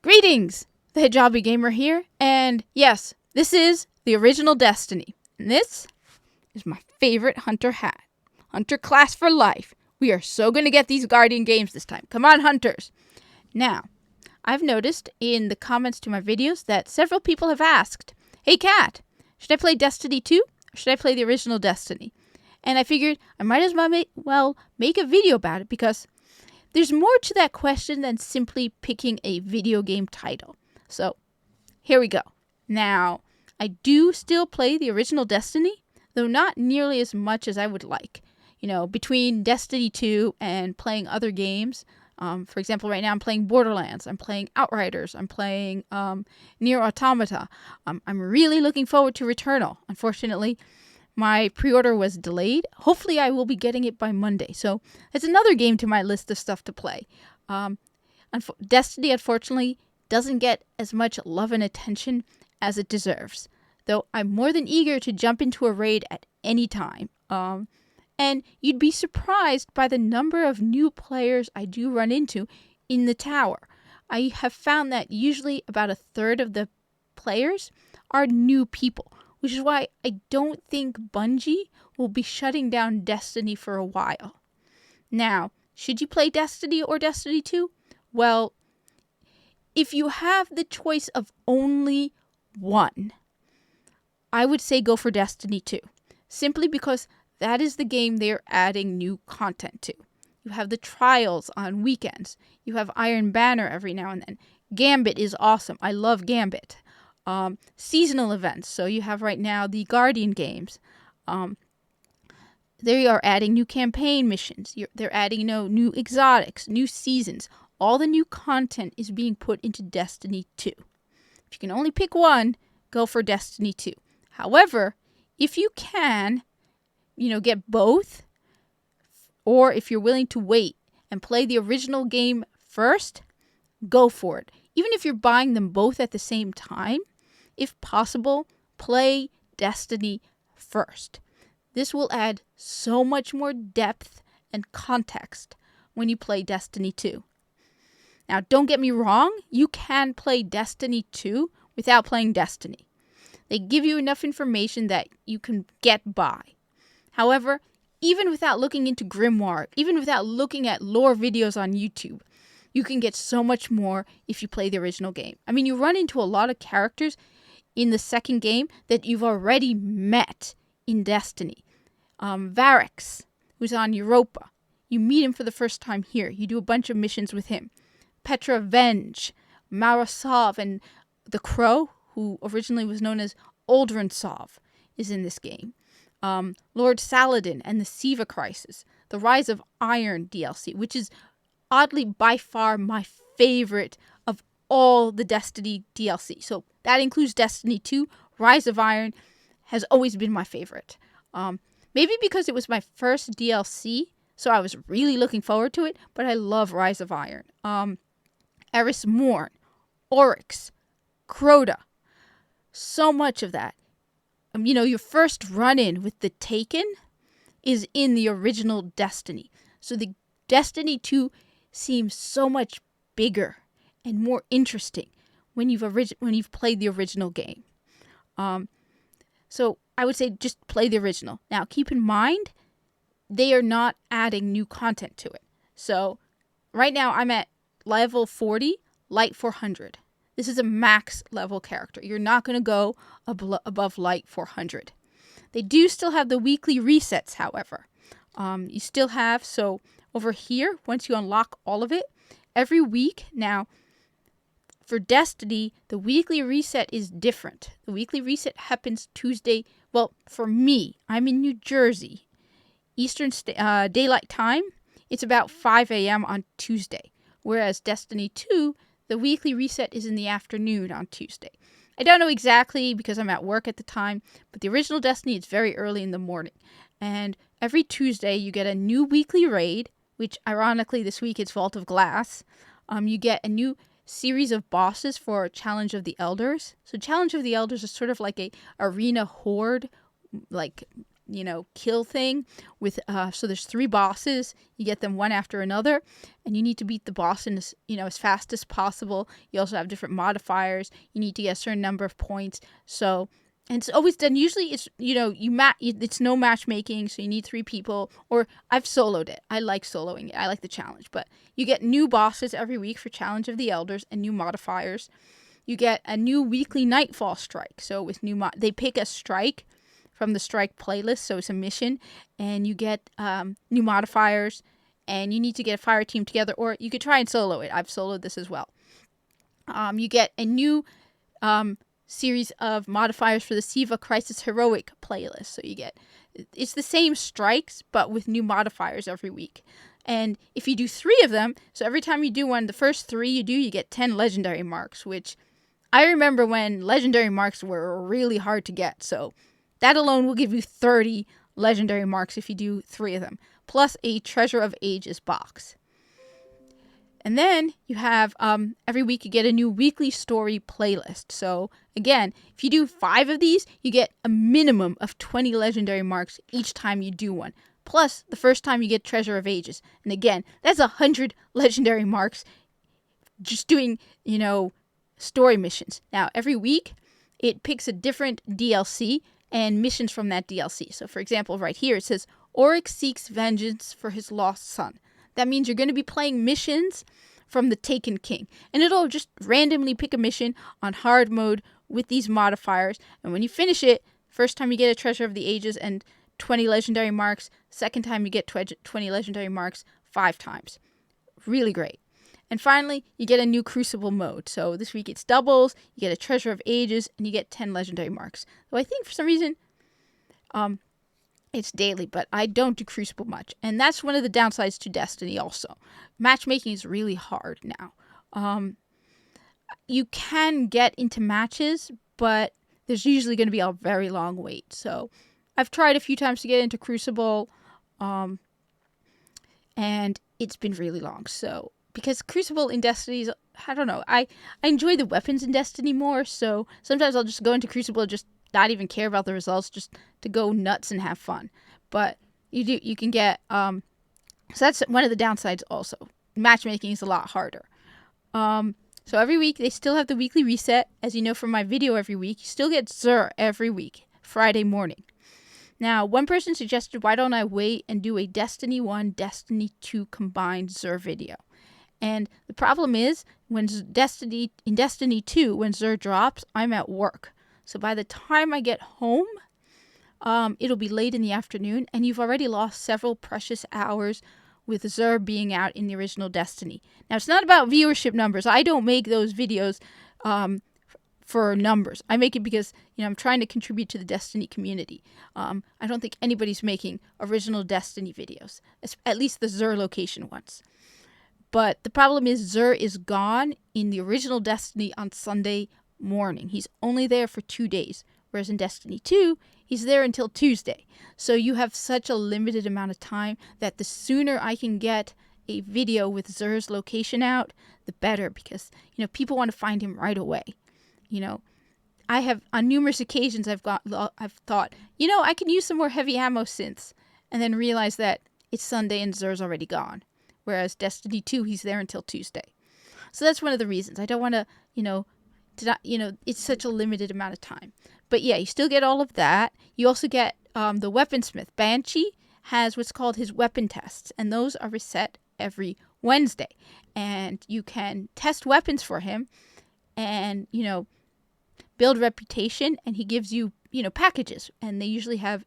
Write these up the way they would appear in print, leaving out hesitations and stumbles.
Greetings! The Hijabi Gamer here, and yes, this is the original Destiny. And this is my favorite Hunter hat. Hunter class for life. We are so going to get these Guardian games this time. Come on, Hunters! Now, I've noticed in the comments to my videos that several people have asked, "Hey Kat, should I play Destiny 2 or should I play the original Destiny?" And I figured I might as well make a video about it because there's more to that question than simply picking a video game title. So, here we go. Now, I do still play the original Destiny, though not nearly as much as I would like. You know, between Destiny 2 and playing other games, for example, right now I'm playing Borderlands, I'm playing Outriders, I'm playing Nier Automata. I'm really looking forward to Returnal. Unfortunately, my pre-order was delayed. Hopefully I will be getting it by Monday. So that's another game to my list of stuff to play. Destiny, unfortunately, doesn't get as much love and attention as it deserves. Though I'm more than eager to jump into a raid at any time. And you'd be surprised by the number of new players I do run into in the tower. I have found that usually about a third of the players are new people, which is why I don't think Bungie will be shutting down Destiny for a while. Now, should you play Destiny or Destiny 2? Well, if you have the choice of only one, I would say go for Destiny 2. Simply because that is the game they're adding new content to. You have the trials on weekends. You have Iron Banner every now and then. Gambit is awesome. I love Gambit. Seasonal events. So you have right now the Guardian games. They are adding new campaign missions. They're adding new exotics, new seasons. All the new content is being put into Destiny 2. If you can only pick one, go for Destiny 2. However, if you can, get both, or if you're willing to wait and play the original game first, go for it. Even if you're buying them both at the same time, if possible, play Destiny first. This will add so much more depth and context when you play Destiny 2. Now, don't get me wrong, you can play Destiny 2 without playing Destiny. They give you enough information that you can get by. However, even without looking into Grimoire, even without looking at lore videos on YouTube, you can get so much more if you play the original game. I mean, you run into a lot of characters in the second game that you've already met in Destiny. Varix, who's on Europa. You meet him for the first time here. You do a bunch of missions with him. Petra Venge, Marasov, and the Crow, who originally was known as Aldrin Sov, is in this game. Lord Saladin and the Siva Crisis. The Rise of Iron DLC, which is oddly by far my favorite of all the Destiny DLC. So that includes Destiny 2. Rise of Iron has always been my favorite. Maybe because it was my first DLC, so I was really looking forward to it, but I love Rise of Iron. Eris Morn, Oryx, Crota. So much of that. Your first run-in with the Taken is in the original Destiny. So the Destiny 2 seems so much bigger and more interesting when you've played the original game. So I would say just play the original. Now, keep in mind, they are not adding new content to it. So right now I'm at level 40, Light 400. This is a max level character. You're not going to go above Light 400. They do still have the weekly resets, however. You still have, so over here, once you unlock all of it, every week, now, for Destiny, the weekly reset is different. The weekly reset happens Tuesday. Well, for me, I'm in New Jersey. Eastern Daylight Time, it's about 5 a.m. on Tuesday. Whereas Destiny 2, the weekly reset is in the afternoon on Tuesday. I don't know exactly because I'm at work at the time, but the original Destiny is very early in the morning. And every Tuesday you get a new weekly raid, which ironically this week is Vault of Glass. You get a new series of bosses for Challenge of the Elders. So Challenge of the Elders is sort of like a arena horde, like kill thing with, so there's 3 bosses. You get them one after another, and you need to beat the boss in as fast as possible. You also have different modifiers. You need to get a certain number of points. So, and it's always done. Usually it's, it's no matchmaking, so you need 3 people, or I've soloed it. I like soloing it. I like the challenge, but you get new bosses every week for Challenge of the Elders and new modifiers. You get a new weekly Nightfall strike. So with they pick a strike from the strike playlist, so it's a mission, and you get new modifiers, and you need to get a fire team together, or you could try and solo it. I've soloed this as well. You get a new series of modifiers for the Siva Crisis Heroic playlist. So it's the same strikes, but with new modifiers every week. And if you do 3 of them, so every time you do one, the first 3 you get 10 legendary marks, which I remember when legendary marks were really hard to get. So that alone will give you 30 legendary marks if you do 3 of them, plus a Treasure of Ages box. And then you have, every week you get a new weekly story playlist. So again, if you do 5 of these, you get a minimum of 20 legendary marks each time you do one. Plus, the first time you get Treasure of Ages. And again, that's 100 legendary marks just doing, story missions. Now, every week, it picks a different DLC and missions from that DLC. So, for example, right here, it says, Oryx seeks vengeance for his lost son. That means you're going to be playing missions from the Taken King. And it'll just randomly pick a mission on hard mode with these modifiers. And when you finish it, first time you get a Treasure of the Ages and 20 legendary marks. Second time you get 20 legendary marks 5 times. Really great. And finally, you get a new Crucible mode. So this week it's doubles, you get a Treasure of Ages, and you get 10 legendary marks. So I think for some reason, it's daily, but I don't do Crucible much. And that's one of the downsides to Destiny also. Matchmaking is really hard now. You can get into matches, but there's usually going to be a very long wait. So I've tried a few times to get into Crucible, and it's been really long. So, because Crucible in Destiny is, I don't know, I enjoy the weapons in Destiny more, so sometimes I'll just go into Crucible and just not even care about the results, just to go nuts and have fun. But you can get, so that's one of the downsides also. Matchmaking is a lot harder. So every week, they still have the weekly reset. As you know from my video every week, you still get Xur every week, Friday morning. Now, one person suggested, why don't I wait and do a Destiny 1, Destiny 2 combined Xur video? And the problem is, in Destiny 2, when Xur drops, I'm at work. So by the time I get home, it'll be late in the afternoon, and you've already lost several precious hours with Xur being out in the original Destiny. Now, it's not about viewership numbers. I don't make those videos for numbers. I make it because, I'm trying to contribute to the Destiny community. I don't think anybody's making original Destiny videos, at least the Xur location ones. But the problem is Xur is gone in the original Destiny on Sunday morning. He's only there for 2 days, whereas in Destiny 2, he's there until Tuesday. So you have such a limited amount of time that the sooner I can get a video with Xur's location out, the better, because, people want to find him right away. I have, on numerous occasions, I've thought, I can use some more heavy ammo synths, and then realize that it's Sunday and Xur's already gone. Whereas Destiny 2, he's there until Tuesday. So that's one of the reasons. I don't want to, it's such a limited amount of time. But yeah, you still get all of that. You also get the Weaponsmith. Banshee has what's called his weapon tests, and those are reset every Wednesday. And you can test weapons for him and, build reputation, and he gives you, packages. And they usually have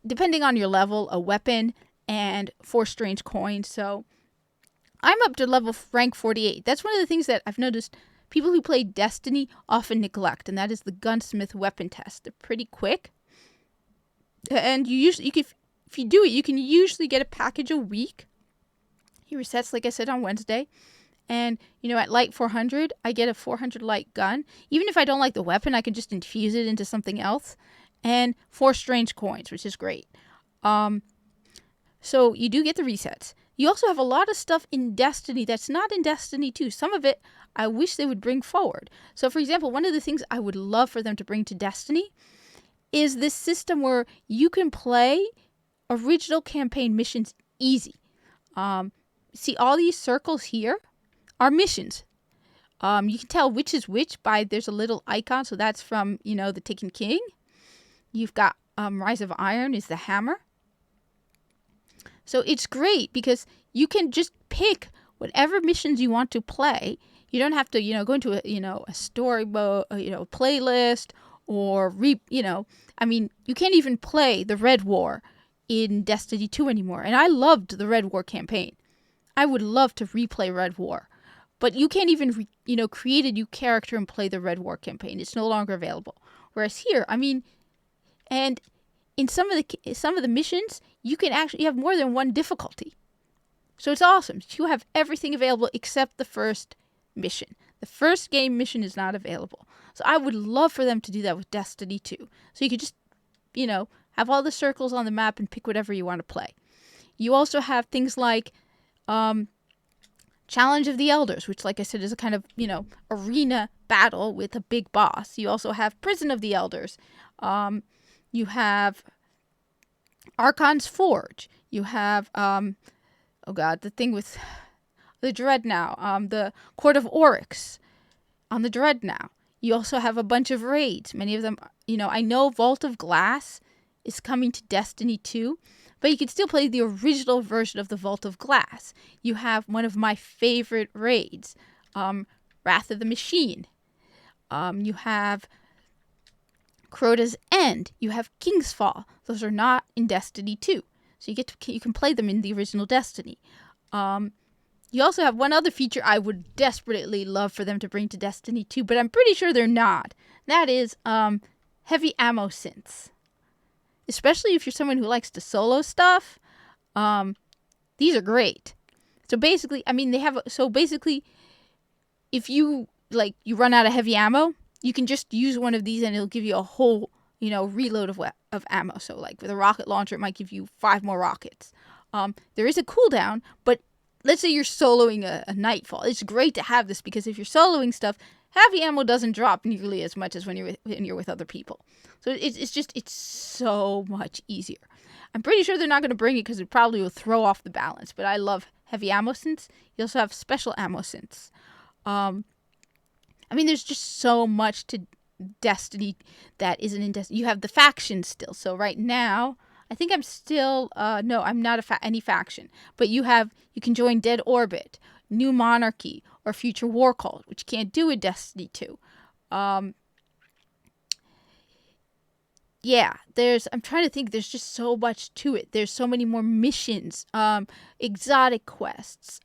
depending on your level, a weapon and 4 strange coins. So I'm up to rank 48. That's one of the things that I've noticed people who play Destiny often neglect, and that is the Gunsmith weapon test. They're pretty quick. And if you do it, you can usually get a package a week. He resets, like I said, on Wednesday. And, at light 400, I get a 400 light gun. Even if I don't like the weapon, I can just infuse it into something else. And 4 strange coins, which is great. So you do get the resets. You also have a lot of stuff in Destiny that's not in Destiny 2. Some of it I wish they would bring forward. So, for example, one of the things I would love for them to bring to Destiny is this system where you can play original campaign missions easy. See, all these circles here are missions. You can tell which is which by there's a little icon. So that's from, the Taken King. You've got Rise of Iron is the hammer. So it's great because you can just pick whatever missions you want to play. You don't have to, go into a story mode, playlist or you can't even play the Red War in Destiny 2 anymore. And I loved the Red War campaign. I would love to replay Red War. But you can't even, create a new character and play the Red War campaign. It's no longer available. Whereas here, and in some of the missions, you have more than one difficulty. So it's awesome. You have everything available except the first mission. The first game mission is not available. So I would love for them to do that with Destiny 2. So you could just, have all the circles on the map and pick whatever you want to play. You also have things like Challenge of the Elders, which, like I said, is a kind of, arena battle with a big boss. You also have Prison of the Elders. You have Archon's Forge. You have, the thing with the Dreadnought, the Court of Oryx on the Dreadnought. You also have a bunch of raids. Many of them, I know Vault of Glass is coming to Destiny 2, but you can still play the original version of the Vault of Glass. You have one of my favorite raids, Wrath of the Machine. You have Crota's End. You have King's Fall. Those are not in Destiny 2. So you can play them in the original Destiny. You also have one other feature I would desperately love for them to bring to Destiny 2, but I'm pretty sure they're not. That is heavy ammo synths. Especially if you're someone who likes to solo stuff, these are great. So basically, if you run out of heavy ammo, you can just use one of these and it'll give you a whole, reload of ammo. So with a rocket launcher, it might give you 5 more rockets. There is a cooldown, but let's say you're soloing a Nightfall. It's great to have this because if you're soloing stuff, heavy ammo doesn't drop nearly as much as when you're with other people. So it's so much easier. I'm pretty sure they're not going to bring it because it probably will throw off the balance. But I love heavy ammo synths. You also have special ammo synths. There's just so much to Destiny that isn't in Destiny. You have the factions still. So right now, I think I'm still no, I'm not any faction. But you can join Dead Orbit, New Monarchy, or Future War Cult, which you can't do in Destiny 2. I'm trying to think. There's just so much to it. There's so many more missions, exotic quests,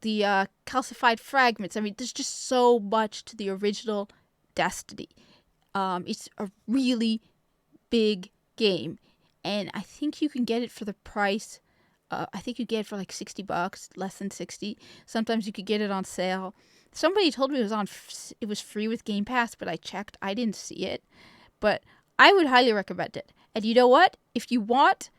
the calcified fragments. There's just so much to the original Destiny. It's a really big game, and I think you can get it for the price. I think you get it for like $60, less than 60. Sometimes you could get it on sale. Somebody told me it was free with Game Pass, but I checked. I didn't see it. But I would highly recommend it. And you know what? If you want,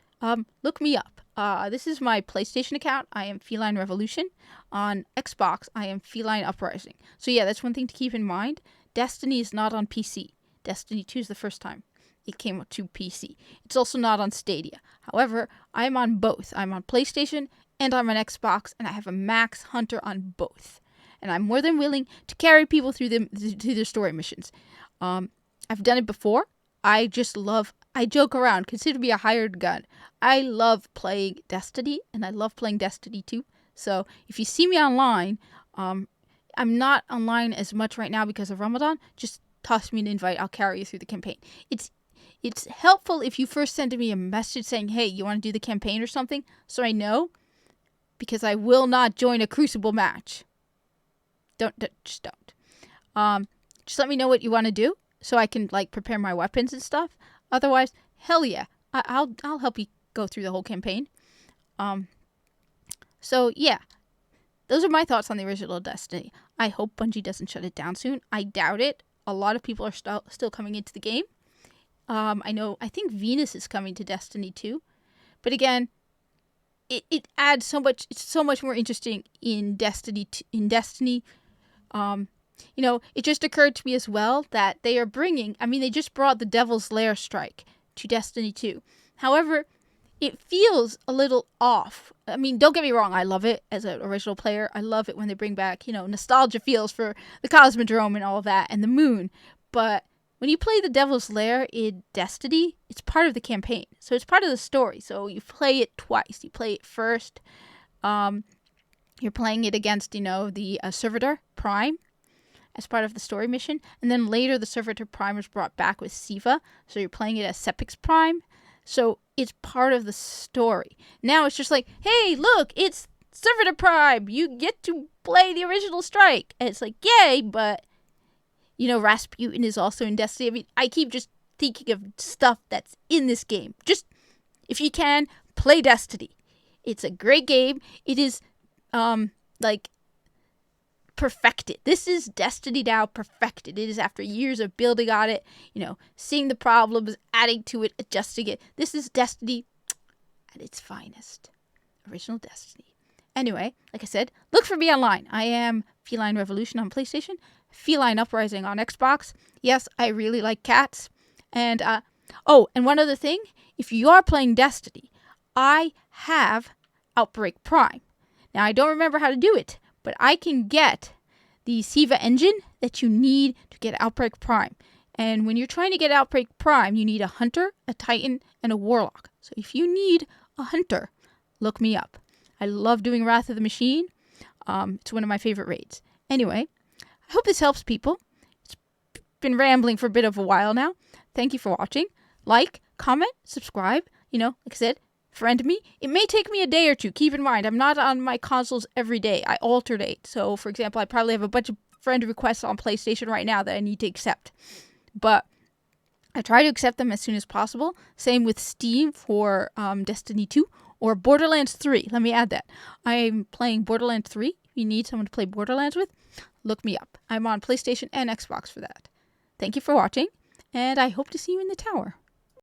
look me up. This is my PlayStation account. I am FelineRevolution. On Xbox, I am FelineUprising. So yeah, that's one thing to keep in mind. Destiny is not on PC. Destiny 2 is the first time it came to PC. It's also not on Stadia. However, I'm on both. I'm on PlayStation and I'm on Xbox, and I have a Max Hunter on both. And I'm more than willing to carry people through the story missions. I've done it before. I joke around. Consider me a hired gun. I love playing Destiny, and I love playing Destiny 2. So if you see me online, I'm not online as much right now because of Ramadan. Just toss me an invite. I'll carry you through the campaign. It's helpful if you first send me a message saying, hey, you want to do the campaign or something? So I know, because I will not join a Crucible match. Just don't. Just let me know what you want to do, so I can prepare my weapons and stuff. Otherwise, hell yeah, I'll help you go through the whole campaign. So yeah, those are my thoughts on the original Destiny. I hope Bungie doesn't shut it down soon. I doubt it. A lot of people are still coming into the game. I think Venus is coming to Destiny 2, but again, it adds so much. It's so much more interesting in Destiny. it just occurred to me as well that they are they just brought the Devil's Lair strike to Destiny 2. However, it feels a little off. Don't get me wrong, I love it as an original player. I love it when they bring back, nostalgia feels for the Cosmodrome and all that and the moon. But when you play the Devil's Lair in Destiny, it's part of the campaign. So it's part of the story. So you play it twice. You play it first. You're playing it against, the Servitor Prime as part of the story mission. And then later the Servitor Prime was brought back with Siva. So you're playing it as Sepix Prime. So it's part of the story. Now it's just like, hey, look, it's Servitor Prime. You get to play the original strike. And it's like, yay, but, Rasputin is also in Destiny. I keep just thinking of stuff that's in this game. Just, if you can, play Destiny. It's a great game. It is, perfected. This is Destiny now perfected. It is after years of building on it, seeing the problems, adding to it, adjusting it. This is Destiny at its finest. Original Destiny. Anyway, like I said, look for me online. I am FelineRevolution on PlayStation, FelineUprising on Xbox. Yes, I really like cats. And, and one other thing, if you are playing Destiny, I have Outbreak Prime. Now, I don't remember how to do it, but I can get the Siva engine that you need to get Outbreak Prime. And when you're trying to get Outbreak Prime, you need a Hunter, a Titan, and a Warlock. So if you need a Hunter, look me up. I love doing Wrath of the Machine. It's one of my favorite raids. Anyway, I hope this helps people. It's been rambling for a bit of a while now. Thank you for watching. Like, comment, subscribe. Like I said, friend me. It may take me a day or two. Keep in mind, I'm not on my consoles every day. I alternate. So, for example, I probably have a bunch of friend requests on PlayStation right now that I need to accept. But I try to accept them as soon as possible. Same with Steam for Destiny 2 or Borderlands 3. Let me add that. I'm playing Borderlands 3. If you need someone to play Borderlands with, look me up. I'm on PlayStation and Xbox for that. Thank you for watching, and I hope to see you in the tower.